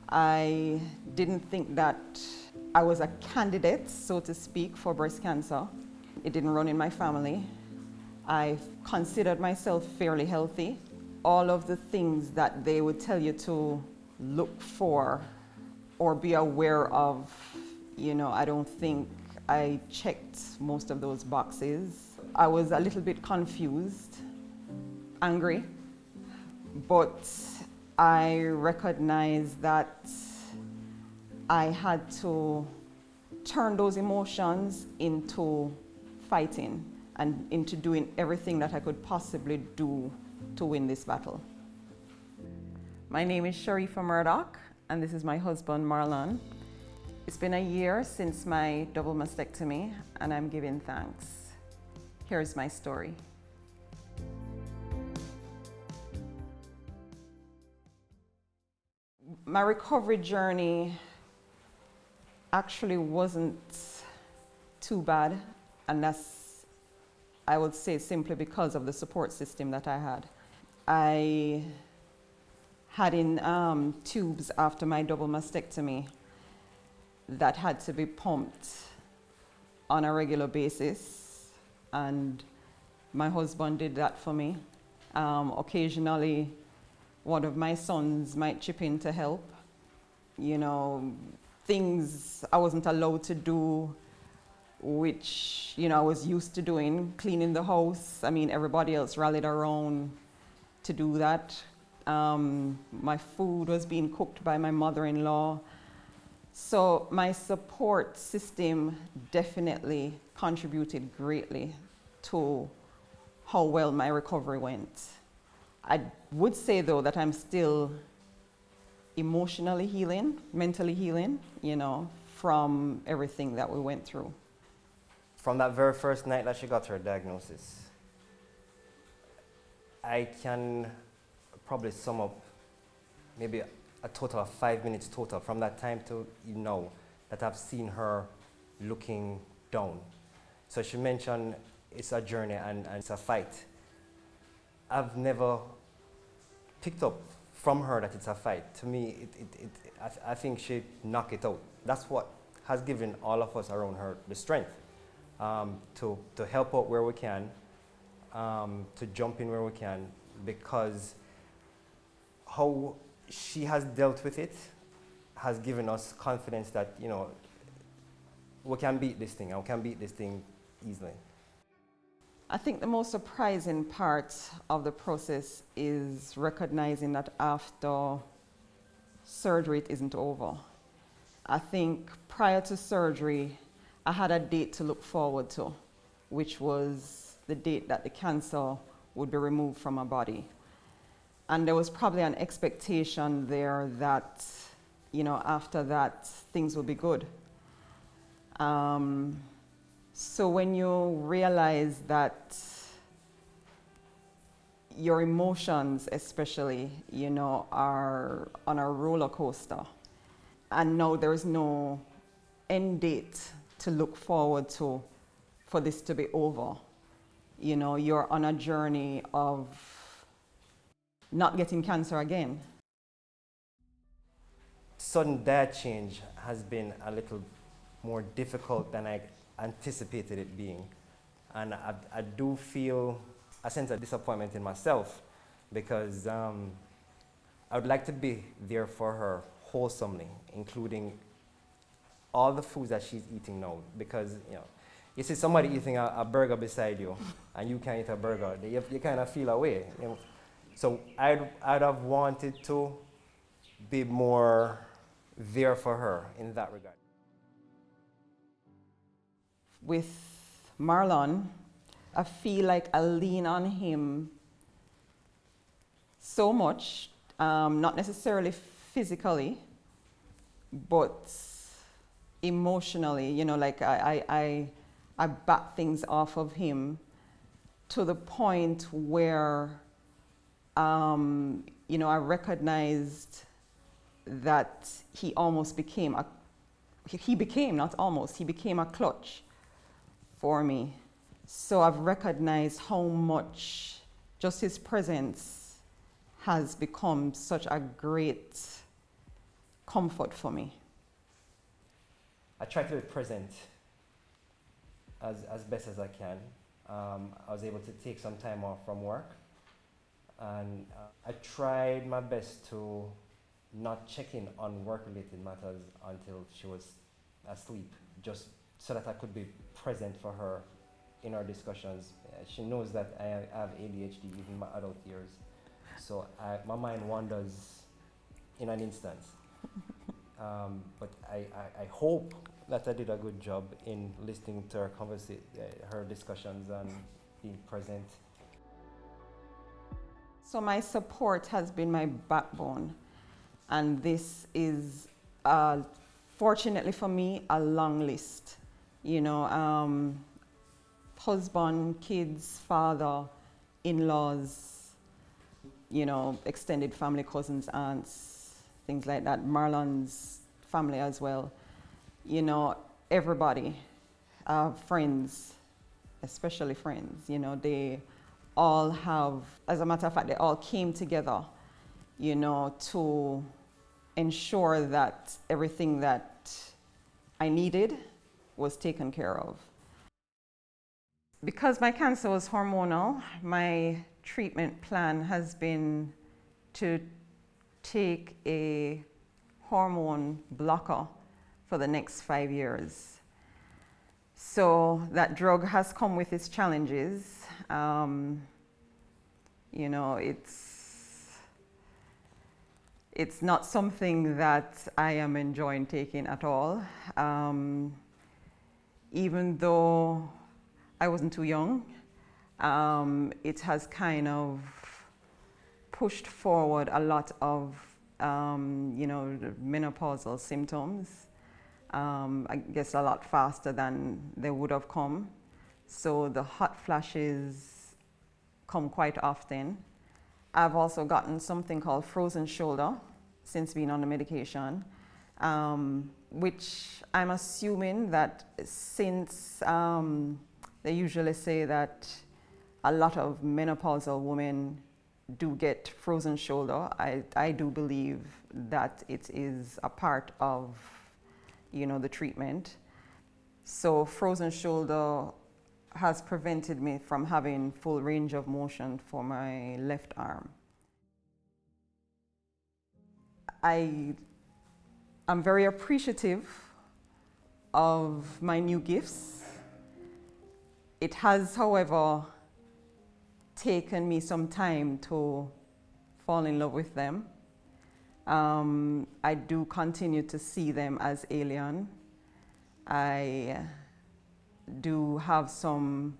I didn't think that I was a candidate, so to speak, for breast cancer. It didn't run in my family. I considered myself fairly healthy. All of the things that they would tell you to look for or be aware of, I don't think I checked most of those boxes. I was a little bit confused, angry, but I recognized that I had to turn those emotions into fighting and into doing everything that I could possibly do to win this battle. My name is Sharifa Murdock, and this is my husband, Marlon. It's been a year since my double mastectomy, and I'm giving thanks. Here's my story. My recovery journey actually wasn't too bad, and that's, I would say, simply because of the support system that I had. I had in tubes after my double mastectomy that had to be pumped on a regular basis, and my husband did that for me. Occasionally, one of my sons might chip in to help. Things I wasn't allowed to do, which, I was used to doing, cleaning the house. Everybody else rallied around to do that. My food was being cooked by my mother-in-law. So my support system definitely contributed greatly to how well my recovery went. I would say, though, that I'm still emotionally healing, mentally healing, from everything that we went through. From that very first night that she got her diagnosis, I can probably sum up maybe a total of 5 minutes total from that time to now that I've seen her looking down. So she mentioned it's a journey and it's a fight. I've never picked up from her that it's a fight. To me, I think she knocked it out. That's what has given all of us around her the strength to help out where we can, to jump in where we can, because how she has dealt with it has given us confidence that, we can beat this thing, and we can beat this thing easily. I think the most surprising part of the process is recognizing that after surgery, it isn't over. I think prior to surgery, I had a date to look forward to, which was the date that the cancer would be removed from my body. And there was probably an expectation there that, after that, things will be good. So when you realize that your emotions, especially, are on a roller coaster, and now there is no end date to look forward to for this to be over. You're on a journey of not getting cancer again. Sudden diet change has been a little more difficult than I anticipated it being. And I do feel a sense of disappointment in myself because I would like to be there for her wholesomely, including all the foods that she's eating now. Because, you see somebody eating a burger beside you and you can't eat a burger, you kind of feel away. So I'd have wanted to be more there for her in that regard. With Marlon, I feel like I lean on him so much, not necessarily physically, but emotionally. I back things off of him to the point where I recognized that he became a clutch for me. So I've recognized how much just his presence has become such a great comfort for me. I try to be present as best as I can. I was able to take some time off from work, and I tried my best to not check in on work-related matters until she was asleep, just so that I could be present for her in our discussions. She knows that I have ADHD even in my adult years, so my mind wanders in an instant. But I hope that I did a good job in listening to her her discussions and being present. So my support has been my backbone, and this is, fortunately for me, a long list. You know, husband, kids, father, in-laws, you know, extended family, cousins, aunts, things like that. Marlon's family as well. You know, everybody, friends, especially friends, you know, they all have, as a matter of fact, they all came together, you know, to ensure that everything that I needed was taken care of. Because my cancer was hormonal, my treatment plan has been to take a hormone blocker for the next 5 years. So that drug has come with its challenges. You know, it's not something that I am enjoying taking at all. Even though I wasn't too young, it has kind of pushed forward a lot of, you know, the menopausal symptoms. I guess a lot faster than they would have come. So the hot flashes come quite often. I've also gotten something called frozen shoulder since being on the medication, which I'm assuming that since they usually say that a lot of menopausal women do get frozen shoulder, I do believe that it is a part of, you know, the treatment. So frozen shoulder has prevented me from having full range of motion for my left arm. I'm very appreciative of my new gifts. It has, however, taken me some time to fall in love with them. I do continue to see them as alien. I do have some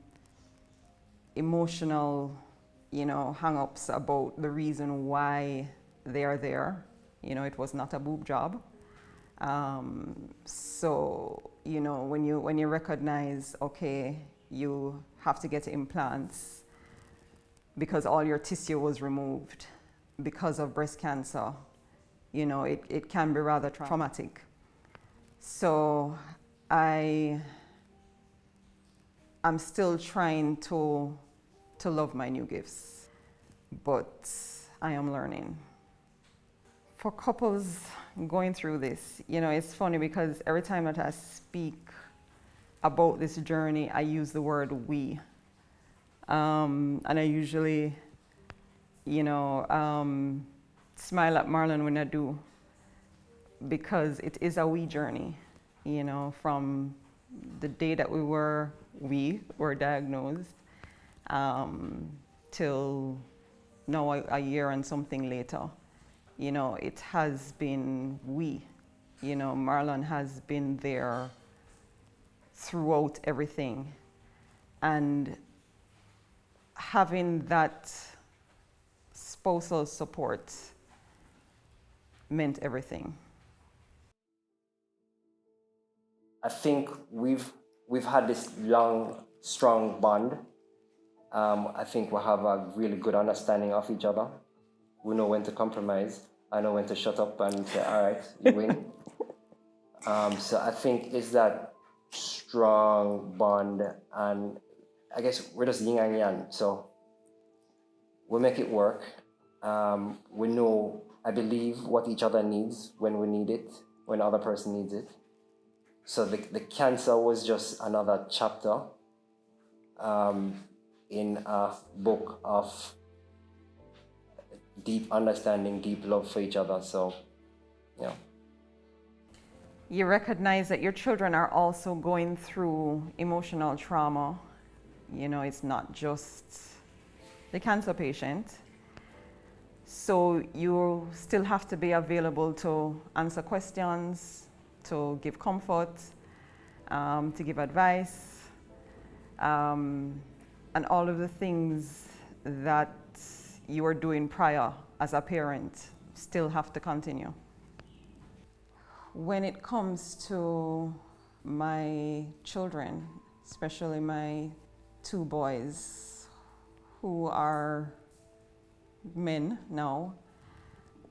emotional, you know, hang-ups about the reason why they are there. You know, it was not a boob job. So, you know, when you recognize, okay, you have to get implants because all your tissue was removed because of breast cancer, you know, it can be rather traumatic. So I'm still trying to love my new gifts, but I am learning. For couples going through this, you know, it's funny because every time that I speak about this journey, I use the word we. And I usually, you know, smile at Marlon when I do, because it is a we journey, you know, from the day that we were diagnosed till now a year and something later. You know, it has been we. You know, Marlon has been there throughout everything. And having that spousal support meant everything. I think we've had this long, strong bond. I think we have a really good understanding of each other. We know when to compromise. I know when to shut up and say, all right, you win. So I think it's that strong bond, and I guess we're just yin and yang. So we make it work. We know I believe what each other needs when we need it, when the other person needs it. So the cancer was just another chapter in a book of deep understanding, deep love for each other. So, yeah. You recognize that your children are also going through emotional trauma. You know, it's not just the cancer patient. So you still have to be available to answer questions, to give comfort, to give advice, and all of the things that you were doing prior as a parent still have to continue. When it comes to my children, especially my two boys who are men now,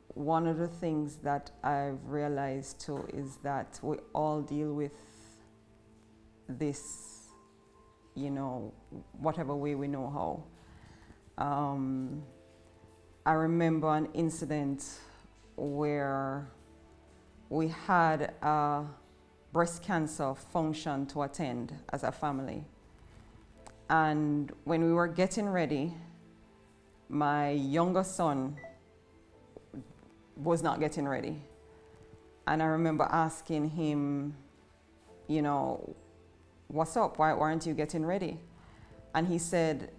one of the things that I've realized too is that we all deal with this, you know, whatever way we know how. I remember an incident where we had a breast cancer function to attend as a family. And when we were getting ready, my younger son was not getting ready. And I remember asking him, you know, what's up? Why aren't you getting ready? And he said,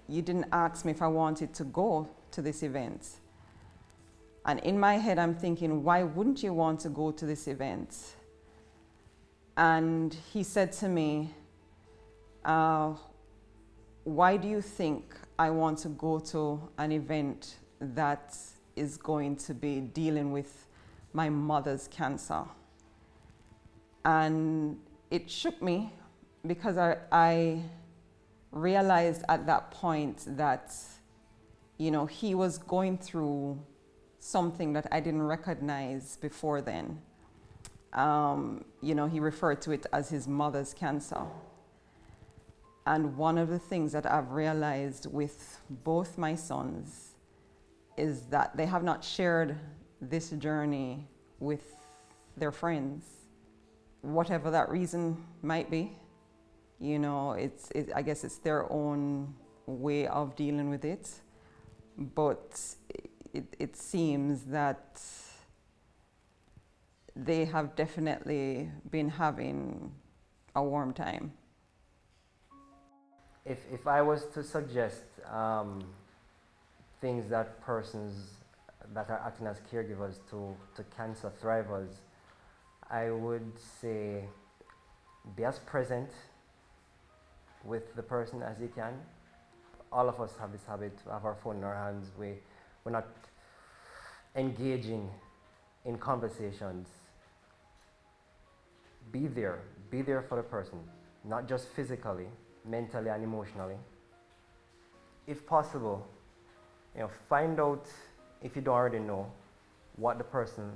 you didn't ask me if I wanted to go to this event. And in my head, I'm thinking, why wouldn't you want to go to this event? And he said to me, why do you think I want to go to an event that is going to be dealing with my mother's cancer? And it shook me because I realized at that point that, you know, he was going through something that I didn't recognize before then. You know, he referred to it as his mother's cancer. And one of the things that I've realized with both my sons is that they have not shared this journey with their friends, whatever that reason might be. You know, I guess it's their own way of dealing with it. But it seems that they have definitely been having a warm time. If I was to suggest things that persons that are acting as caregivers to cancer thrivers, I would say be as present with the person as you can. All of us have this habit to have our phone in our hands. We're not engaging in conversations. Be there for the person, not just physically, mentally and emotionally. If possible, you know, find out, if you don't already know, what the person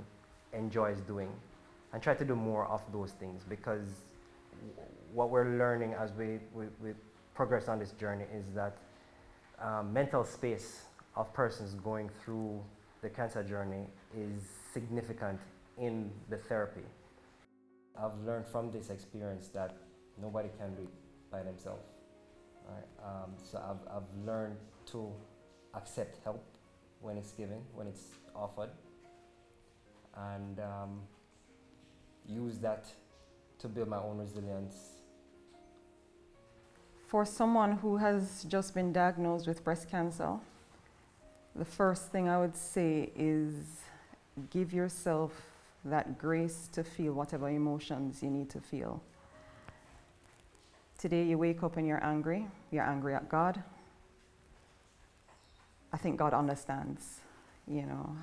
enjoys doing and try to do more of those things, because what we're learning as we progress on this journey is that mental space of persons going through the cancer journey is significant in the therapy. I've learned from this experience that nobody can do it by themselves. Right? So I've learned to accept help when it's given, when it's offered, and use that to build my own resilience. For someone who has just been diagnosed with breast cancer, the first thing I would say is give yourself that grace to feel whatever emotions you need to feel. Today you wake up and you're angry at God. I think God understands, you know.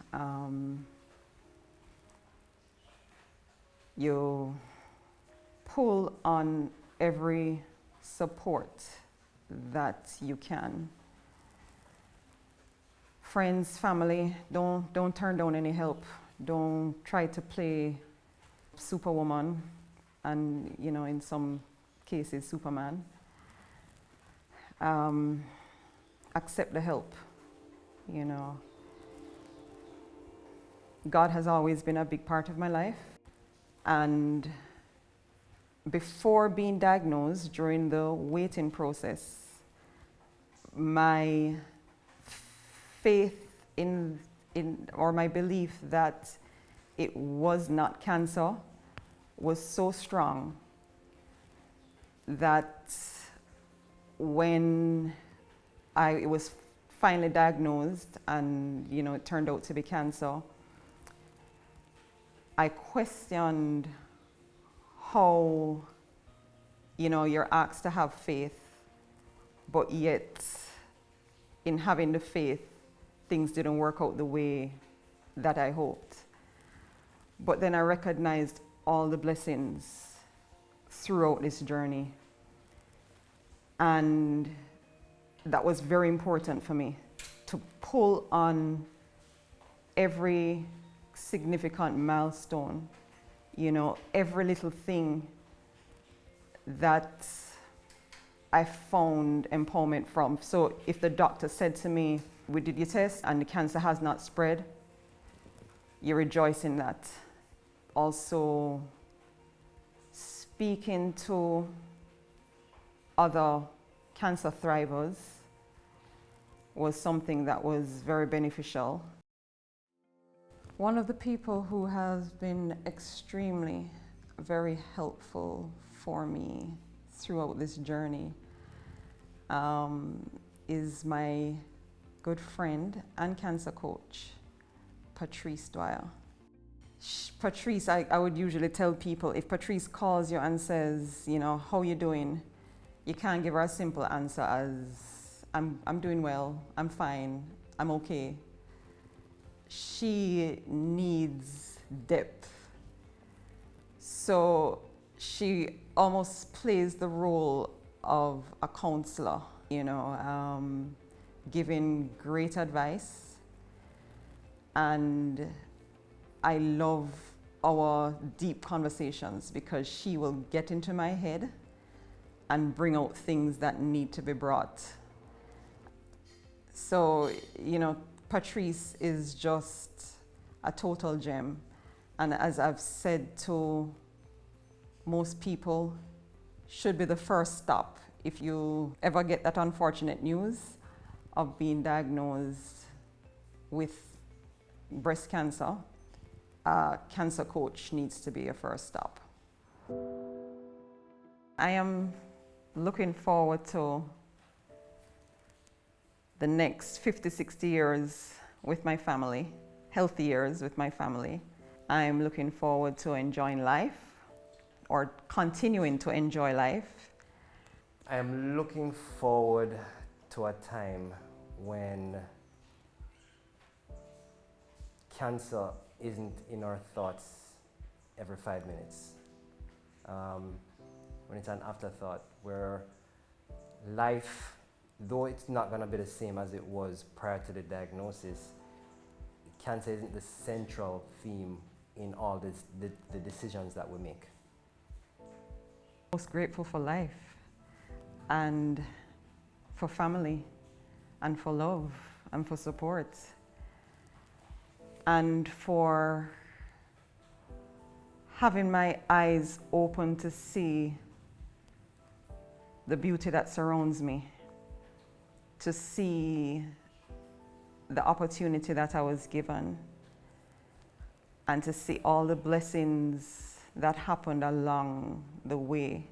You pull on every support that you can. Friends, family, don't turn down any help. Don't try to play Superwoman and, you know, in some cases, Superman. Accept the help, you know. God has always been a big part of my life. And before being diagnosed, during the waiting process, my faith or my belief that it was not cancer was so strong that when it was finally diagnosed and it turned out to be cancer, I questioned how you're asked to have faith, but yet in having the faith, things didn't work out the way that I hoped. But then I recognized all the blessings throughout this journey. And that was very important for me, to pull on every significant milestone, every little thing that I found empowerment from. So if the doctor said to me, we did your test and the cancer has not spread, you rejoice in that. Also, speaking to other cancer thrivers was something that was very beneficial. One of the people who has been extremely very helpful for me throughout this journey is my good friend and cancer coach, Patrice Dwyer. Patrice, I would usually tell people, if Patrice calls you and says, how you doing? You can't give her a simple answer as, I'm doing well, I'm fine, I'm okay. She needs depth. So she almost plays the role of a counselor, giving great advice. And I love our deep conversations because she will get into my head and bring out things that need to be brought. So, Patrice is just a total gem. And as I've said to most people, should be the first stop if you ever get that unfortunate news of being diagnosed with breast cancer. A cancer coach needs to be a first stop. I am looking forward to the next 50, 60 years with my family, healthy years with my family. I'm looking forward to enjoying life or continuing to enjoy life. I am looking forward to a time when cancer isn't in our thoughts every 5 minutes. When it's an afterthought, where life, though it's not going to be the same as it was prior to the diagnosis, cancer isn't the central theme in all the decisions that we make. Most grateful for life and for family and for love and for support and for having my eyes open to see the beauty that surrounds me, to see the opportunity that I was given, and to see all the blessings that happened along the way.